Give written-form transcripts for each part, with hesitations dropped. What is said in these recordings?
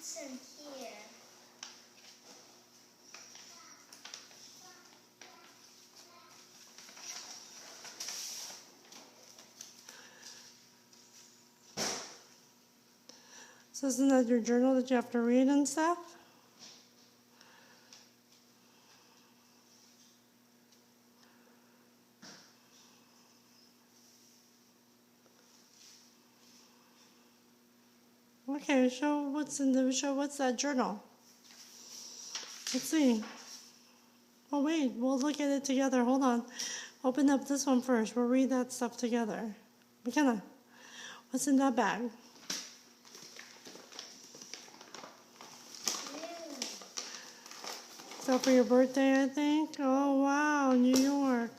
What's in here? So isn't that your journal that you have to read and stuff? Okay, show what's that journal. Let's see. Oh wait, we'll look at it together. Hold on. Open up this one first. We'll read that stuff together. McKenna, what's in that bag? So for your birthday, I think? Oh wow, New York.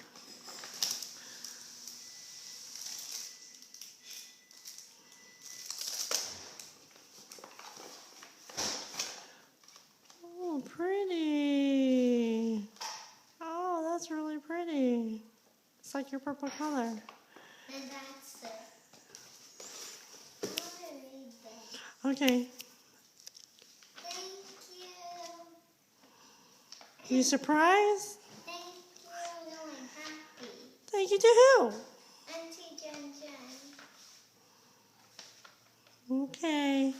Oh, pretty. Oh, that's really pretty. It's like your purple color. And that's it. I want to read that. Okay. Thank you. You surprised? Thank you. No, I'm happy. Thank you to who? Auntie Jen Jen. Okay.